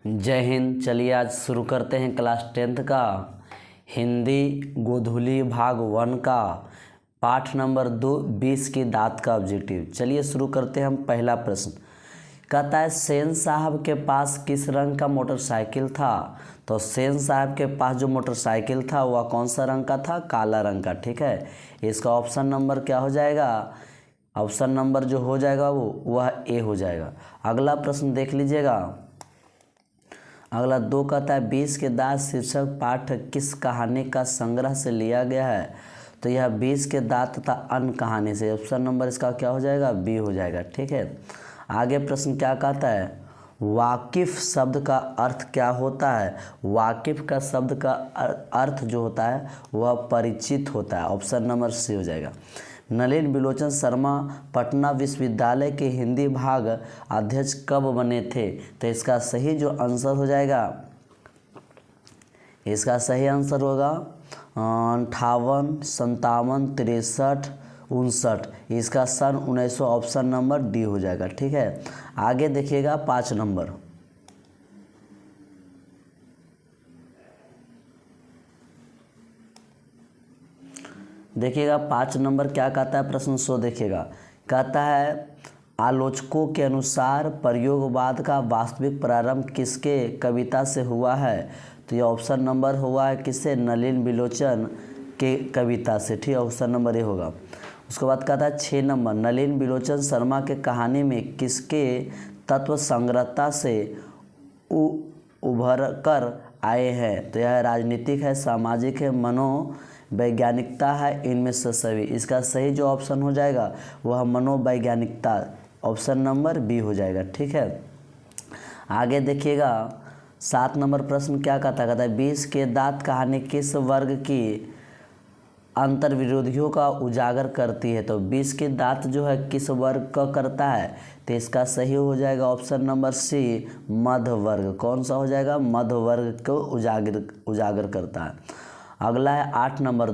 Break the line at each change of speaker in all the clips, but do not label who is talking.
जय हिंद। चलिए आज शुरू करते हैं क्लास 10th का हिंदी गोधूली भाग 1 का पाठ नंबर 2 20 की दाँत का ऑब्जेक्टिव। चलिए शुरू करते हैं हम। पहला प्रश्न कहता है सेन साहब के पास किस रंग का मोटरसाइकिल था। तो सेन साहब के पास जो मोटरसाइकिल था वह कौन सा रंग का था? काला रंग का। ठीक है, इसका ऑप्शन नंबर क्या हो जाएगा? ऑप्शन नंबर जो हो जाएगा वह ए हो जाएगा। अगला प्रश्न देख लीजिएगा। अगला 2 कहता है 20 के दाँत शीर्षक पाठ किस कहानी का संग्रह से लिया गया है। तो यह 20 के दाँत तथा अन्य कहानी से। ऑप्शन नंबर इसका क्या हो जाएगा? बी हो जाएगा। ठीक है, आगे प्रश्न क्या कहता है? वाकिफ शब्द का अर्थ क्या होता है? वाकिफ का शब्द का अर्थ जो होता है वह परिचित होता है। ऑप्शन नंबर सी हो जाएगा। नलिन बिलोचन शर्मा पटना विश्वविद्यालय के हिंदी भाग अध्यक्ष कब बने थे? तो इसका सही जो आंसर हो जाएगा, इसका सही आंसर होगा 58, 57, 63, 59। इसका सन 1900 ऑप्शन नंबर डी हो जाएगा। ठीक है, आगे देखिएगा 5 नंबर। देखिएगा 5 नंबर क्या कहता है प्रश्न 100। देखिएगा, कहता है आलोचकों के अनुसार प्रयोगवाद का वास्तविक प्रारंभ किसके कविता से हुआ है? तो ये ऑप्शन नंबर हुआ है किससे? नलिन बिलोचन के कविता से। ठीक है, ऑप्शन नंबर ये होगा। उसके बाद कहता है 6 नंबर नलिन बिलोचन शर्मा के कहानी में किसके तत्व संग्रहता से उभर कर आए हैं? तो यह राजनीतिक है, सामाजिक है, मनोवैज्ञानिकता है, इनमें से सभी। इसका सही जो ऑप्शन हो जाएगा वह मनोवैज्ञानिकता। ऑप्शन नंबर बी हो जाएगा। ठीक है, आगे देखिएगा 7 नंबर प्रश्न क्या कहता है? 20 के दाँत कहानी किस वर्ग की अंतर्विरोधियों का उजागर करती है? तो 20 के दाँत जो है किस वर्ग का करता है? तो इसका सही हो जाएगा ऑप्शन नंबर सी, मध्य वर्ग। कौन सा हो जाएगा? मध्य वर्ग को उजागर करता है। अगला है 8 नंबर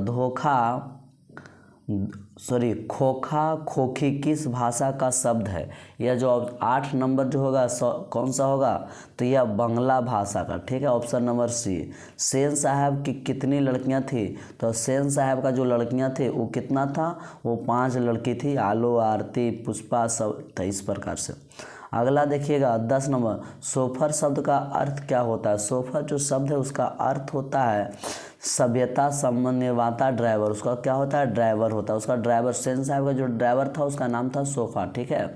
खोखा खोखी किस भाषा का शब्द है? यह जो 8 नंबर जो होगा कौन सा होगा? तो यह बांग्ला भाषा का। ठीक है, ऑप्शन नंबर सी। सेन साहब की कितनी लड़कियां थी? तो सेन साहब का जो लड़कियां थी वो कितना था? वो 5 लड़की थी। आलो, आरती, पुष्पा, सब था इस प्रकार से। अगला देखिएगा 10 नंबर सोफर शब्द का अर्थ क्या होता है? सोफर जो शब्द है उसका अर्थ होता है सभ्यता, समन्वयता, ड्राइवर। उसका क्या होता है? ड्राइवर होता है। उसका ड्राइवर सेन साहब का जो ड्राइवर था उसका नाम था सोफा। ठीक है,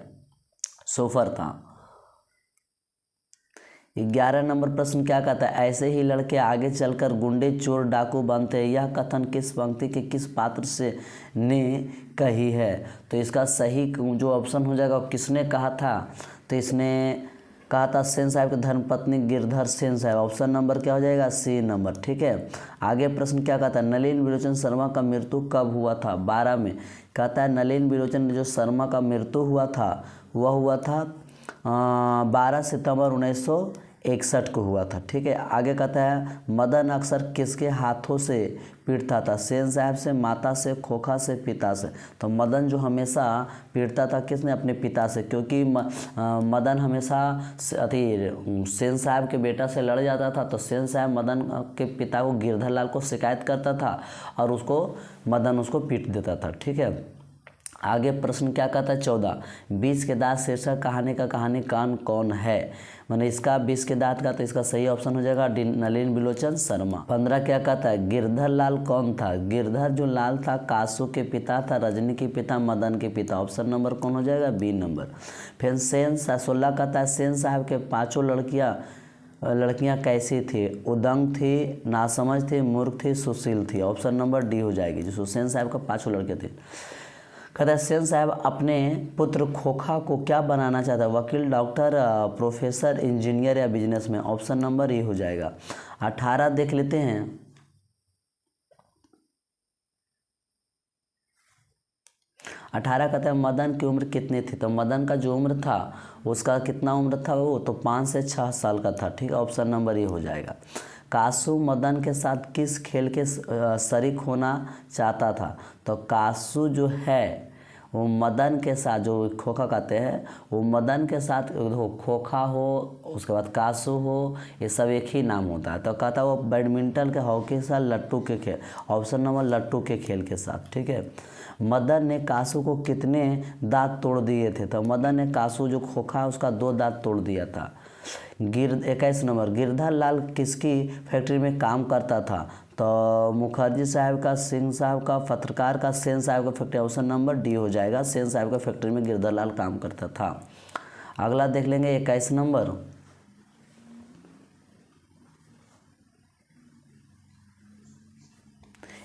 सोफर था। 11 नंबर प्रश्न क्या कहता है? ऐसे ही लड़के आगे चलकर गुंडे, चोर, डाकू बनते हैं। यह कथन किस पंक्ति के किस पात्र से ने कही है? तो इसका सही जो ऑप्शन हो जाएगा किसने कहा था? तो इसने कहा था सेन साहब के धर्मपत्नी गिरधर सेन साहब। ऑप्शन नंबर क्या हो जाएगा? C number. ठीक है, आगे प्रश्न क्या कहता है? नलिन बिलोचन शर्मा का मृत्यु कब हुआ था? 12 में। कहता है नलिन बिलोचन जो शर्मा का मृत्यु हुआ था वह हुआ था 12 सितंबर 1961 को हुआ था। ठीक है, आगे कहता है मदन अक्सर किसके हाथों से पीटता था? सेन साहब से, माता से, खोखा से, पिता से। तो मदन जो हमेशा पीटता था किसने? अपने पिता से, क्योंकि मदन हमेशा सेन साहब के बेटा से लड़ जाता था। तो सेन साहब मदन के पिता को गिरधर लाल को शिकायत करता था और मदन उसको पीट देता था। ठीक है, आगे प्रश्न क्या कहता है? 14 20 के दाँत शीर्षक कहानी का कहानीकार कौन है? मैंने इसका 20 के दाँत का, तो इसका सही ऑप्शन हो जाएगा नलिन बिलोचन शर्मा। 15 क्या कहता है? गिरधर लाल कौन था? गिरधर जो लाल था कासू के पिता था, रजनी के पिता, मदन के पिता। ऑप्शन नंबर कौन हो जाएगा? B number. फिर 16 कहता है सेन साहब के 5 लड़कियां कैसी थी? उदंग थी, नासमझ थी, मूर्ख थी, सुशील थी। ऑप्शन नंबर डी हो जाएगी, जो सेन साहब का 5 लड़के थे। कहता है सेन साहब अपने पुत्र खोखा को क्या बनाना चाहता है? वकील, डॉक्टर, प्रोफेसर, इंजीनियर या बिजनेसमैन। ऑप्शन नंबर ये हो जाएगा। 18 देख लेते हैं। 18 कहता है मदन की उम्र कितनी थी? तो मदन का जो उम्र था उसका कितना उम्र था? वो तो 5 से 6 साल का था। ठीक है, ऑप्शन नंबर ये हो जाएगा। कासू मदन के साथ किस खेल के शरीक होना चाहता था? तो कासू जो है वो मदन के साथ, जो खोखा कहते हैं, वो मदन के साथ हो, खोखा हो, उसके बाद कासू हो, ये सब एक ही नाम होता है। तो कहता है वो बैडमिंटन के हॉकी के साथ लट्टू के खेल, ऑप्शन नंबर लट्टू के खेल के साथ, ठीक है। मदन ने कासू को कितने दांत तोड़ दिए थे? तो मदन ने कासू जो खोखा है उसका 2 दांत तोड़ दिया था। 21 नंबर, गिरधर लाल किसकी फैक्ट्री में काम करता था? तो मुखर्जी साहब का, सिंह साहब का, पत्रकार का, सेन साहब का फैक्ट्री, ऑप्शन नंबर डी हो जाएगा। सेन साहब का फैक्ट्री में गिरधर लाल काम करता था। अगला देख लेंगे 21 नंबर।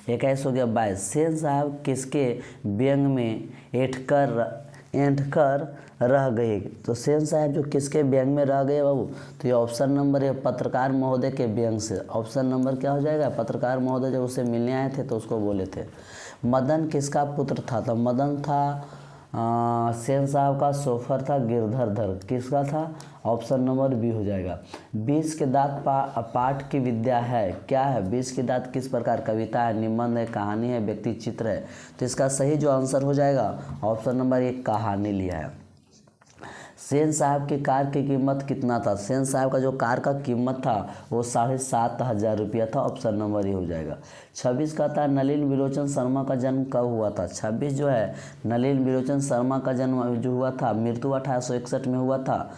21 हो गया 22। सेन साहब किसके व्यंग में ऐंठकर रह गए? तो सेन साहब जो किसके व्यंग में रह गए बाबू? तो ये ऑप्शन नंबर है पत्रकार महोदय के व्यंग से। ऑप्शन नंबर क्या हो जाएगा? पत्रकार महोदय जब उसे मिलने आए थे तो उसको बोले थे। मदन किसका पुत्र था? तो मदन था सेन साहब का सोफर था गिरधर धर। किसका था? ऑप्शन नंबर बी हो जाएगा। 20 के दांत पाठ की विद्या है, क्या है? 20 के दांत किस प्रकार? कविता है, निबंध है, कहानी है, व्यक्ति चित्र है। तो इसका सही जो आंसर हो जाएगा ऑप्शन नंबर 1 कहानी लिया है। सेन साहब की कार की कीमत कितना था? सेन साहब का जो कार का कीमत था वो 7,500 रुपया था। ऑप्शन नंबर ये हो जाएगा। 26 का था नलिन विलोचन शर्मा का जन्म कब हुआ था? 26 जो है नलिन विलोचन शर्मा का जन्म जो हुआ था, मृत्यु 1861 में हुआ था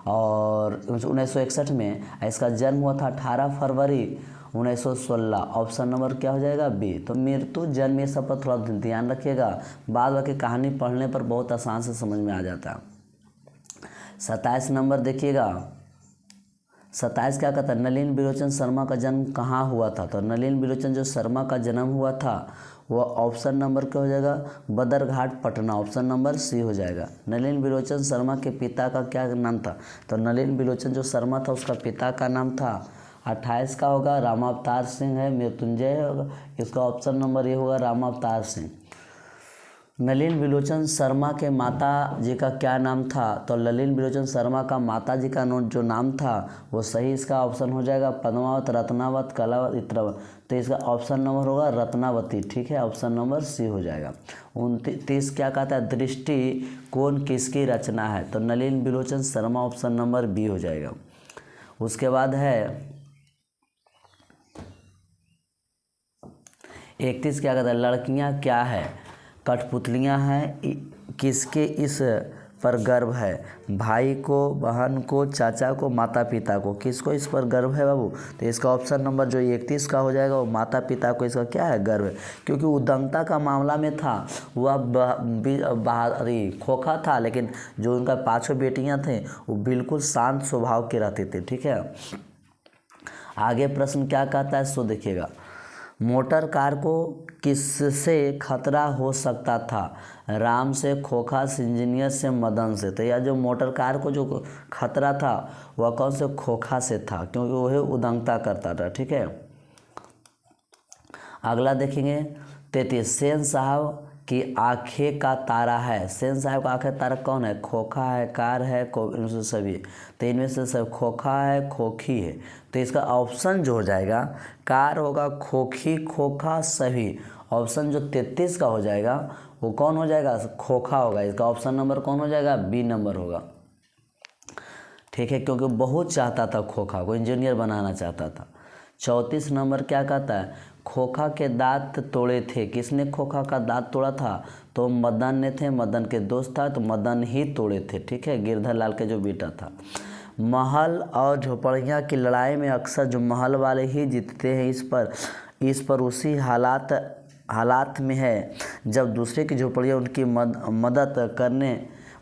और 1961 में। इसका जन्म हुआ था 18 फरवरी 1916। ऑप्शन नंबर क्या हो जाएगा? बी। तो मृत्यु जन्म ये सब पर थोड़ा ध्यान रखिएगा, बाद बाकी कहानी पढ़ने पर बहुत आसान से समझ में आ जाता है। 27 नंबर देखिएगा। 27 क्या कहता है? नलिन विलोचन शर्मा का जन्म कहाँ हुआ था? तो नलिन विलोचन जो शर्मा का जन्म हुआ था वो ऑप्शन नंबर क्या हो जाएगा? Badarghat Patna. Option number C हो जाएगा। नलिन विलोचन शर्मा के पिता का क्या नाम था? तो नलिन विलोचन जो शर्मा था उसका पिता का नाम था 28 का होगा रामावतार सिंह है, मृत्युंजय होगा। इसका ऑप्शन नंबर ये होगा रामावतार सिंह। नलिन विलोचन शर्मा के माता जी का क्या नाम था? तो नलिन विलोचन शर्मा का माता जी का जो नाम था वो सही इसका ऑप्शन हो जाएगा पद्मावत, रत्नावत, कलावत, इत्रवत। तो इसका ऑप्शन नंबर होगा रत्नावती, ठीक है। ऑप्शन नंबर सी हो जाएगा। 29 क्या कहता है? दृष्टि कोण किसकी रचना है? तो Nalin विलोचन Sharma, option number B हो जाएगा। उसके बाद है 31 क्या कहता है? लड़कियां क्या है? कठपुतलियां हैं। किसके इस पर गर्व है? भाई को, बहन को, चाचा को, माता पिता को। किसको इस पर गर्व है बाबू? तो इसका ऑप्शन नंबर जो 31 का हो जाएगा वो माता पिता को इसका क्या है? गर्व है। क्योंकि उद्दंडता का मामला में था, वह बाहरी खोखा था, लेकिन जो उनका 5 बेटियां थे वो बिल्कुल शांत स्वभाव के रहते थे, ठीक है। आगे प्रश्न क्या कहता है सो देखिएगा। मोटर कार को किससे खतरा हो सकता था? राम से, खोखा से, इंजीनियर से, मदन से। तो यह जो मोटर कार को जो खतरा था वह कौन से? खोखा से था, क्योंकि वह उद्दंडता करता था, ठीक है। अगला देखेंगे 33। सेन साहब की आंखें का तारा है। सेन साहब का आंखें तारा कौन है? खोखा है, कार है, इनमें से सभी। तो इनमें से सब खोखा है, खोखी है। तो इसका ऑप्शन जो हो जाएगा कार होगा, खोखी, खोखा, सभी। ऑप्शन जो 33 का हो जाएगा वो कौन हो जाएगा? खोखा होगा। इसका ऑप्शन नंबर कौन हो जाएगा? बी नंबर होगा, ठीक है। क्योंकि बहुत चाहता था खोखा को, इंजीनियर बनाना चाहता था। 34 नंबर क्या कहता है? खोखा के दांत तोड़े थे। किसने खोखा का दांत तोड़ा था? तो मदन ने थे, मदन के दोस्त था, तो मदन ही तोड़े थे, ठीक है। गिरधर लाल के जो बेटा था। महल और झोपड़ियाँ की लड़ाई में अक्सर जो महल वाले ही जीतते हैं, इस पर उसी हालात में है जब दूसरे की झोपड़ियाँ उनकी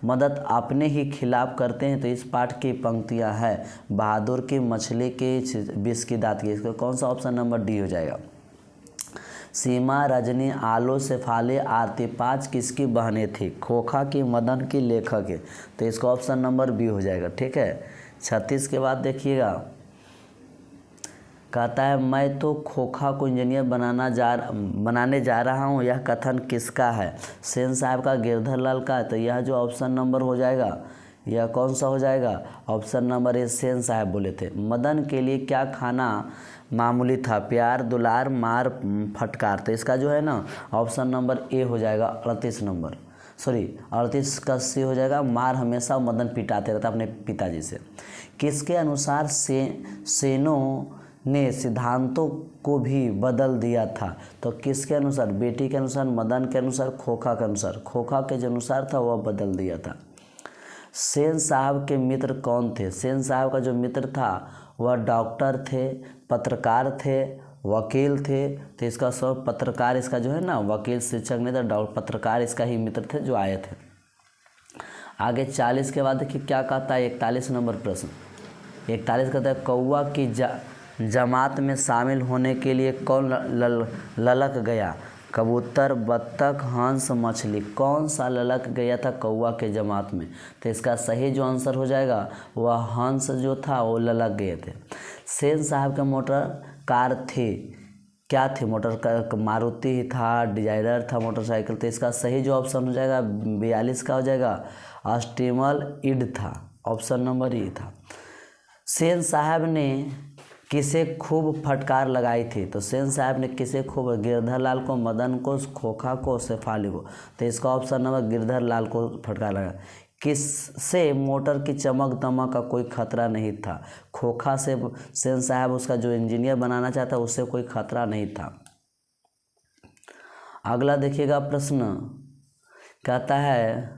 मदद अपने ही खिलाफ करते हैं। तो इस पाठ की पंक्तियां है बहादुर की मछली की, विष की दांत की। इसका कौन सा ऑप्शन नंबर डी हो जाएगा? सीमा, रजनी, आलो, शेफाली, आरती 5 किसकी बहनें थी? खोखा की, मदन की, लेखक की। तो इसका ऑप्शन नंबर बी हो जाएगा, ठीक है। 36 के बाद देखिएगा, कहता है मैं तो खोखा को इंजीनियर बनाने जा रहा हूँ, यह कथन किसका है? सेन साहब का, गिरधर लाल का। तो यह जो ऑप्शन नंबर हो जाएगा यह कौन सा हो जाएगा? ऑप्शन नंबर ए, सेन साहब बोले थे। मदन के लिए क्या खाना मामूली था? प्यार, दुलार, मार, फटकार। तो इसका जो है ना ऑप्शन नंबर ए हो जाएगा 38 नंबर। सॉरी 38 का सी हो जाएगा, मार हमेशा मदन पिटाते रहता अपने पिताजी से। किसके अनुसार सेनों ने सिद्धांतों को भी बदल दिया था? तो किसके अनुसार? बेटी के अनुसार, मदन के अनुसार, खोखा के अनुसार। खोखा के जो अनुसार था वह बदल दिया था। सेन साहब के मित्र कौन थे? सेन साहब का जो मित्र था वह डॉक्टर थे, पत्रकार थे, वकील थे। तो इसका सब पत्रकार, इसका जो है ना, वकील शिक्षक नहीं था, पत्रकार इसका ही मित्र थे जो आए थे। आगे 40 के बाद देखिए क्या कहता है 41 नंबर प्रश्न। 41 कहता है कौवा की जमात में शामिल होने के लिए कौन ललक गया? कबूतर, बत्तख, हंस, मछली। कौन सा ललक गया था कौवा के जमात में? तो इसका सही जो आंसर हो जाएगा वह हंस जो था वो ललक गए थे। सेन साहब का मोटर कार थे, क्या थे? मोटर कार मारुति ही था, डिजायर था, मोटरसाइकिल। तो इसका सही जो ऑप्शन हो जाएगा 42 का हो जाएगा अस्टीमल ईड था, ऑप्शन नंबर ई था। सेन साहब ने किसे खूब फटकार लगाई थी? तो सेन साहब ने किसे खूब? गिरधर लाल को, मदन को, खोखा को, शेफाली को। तो इसका ऑप्शन नंबर गिरधर लाल को फटकार लगा। किससे मोटर की चमक दमक का कोई खतरा नहीं था? खोखा से सेन साहब उसका जो इंजीनियर बनाना चाहता उससे कोई खतरा नहीं था। अगला देखिएगा प्रश्न कहता है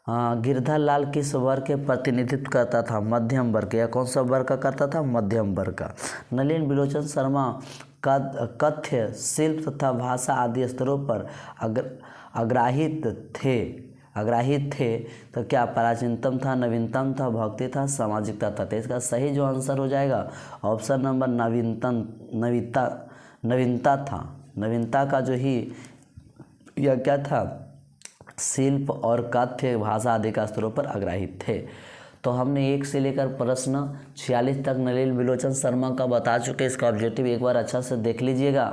गिरधर लाल किस वर्ग के प्रतिनिधित्व करता था? मध्यम वर्ग। या कौन सा वर्ग का करता था? मध्यम वर्ग का। नलिन बिलोचन शर्मा कथ्य, शिल्प तथा भाषा आदि स्तरों पर अग्राहित थे। तो क्या प्राचीनतम था, नवीनतम था, भक्ति था, सामाजिकता था? तो इसका सही जो आंसर हो जाएगा ऑप्शन नंबर नवीनता था। नवीनता का जो ही यह क्या था? शिल्प और कथ्य भाषा आदि का स्तरों पर अग्राहित थे। तो हमने 1 से लेकर प्रश्न 46 तक नलिन बिलोचन शर्मा का बता चुके। इसका ऑब्जेक्टिव एक बार अच्छा से देख लीजिएगा।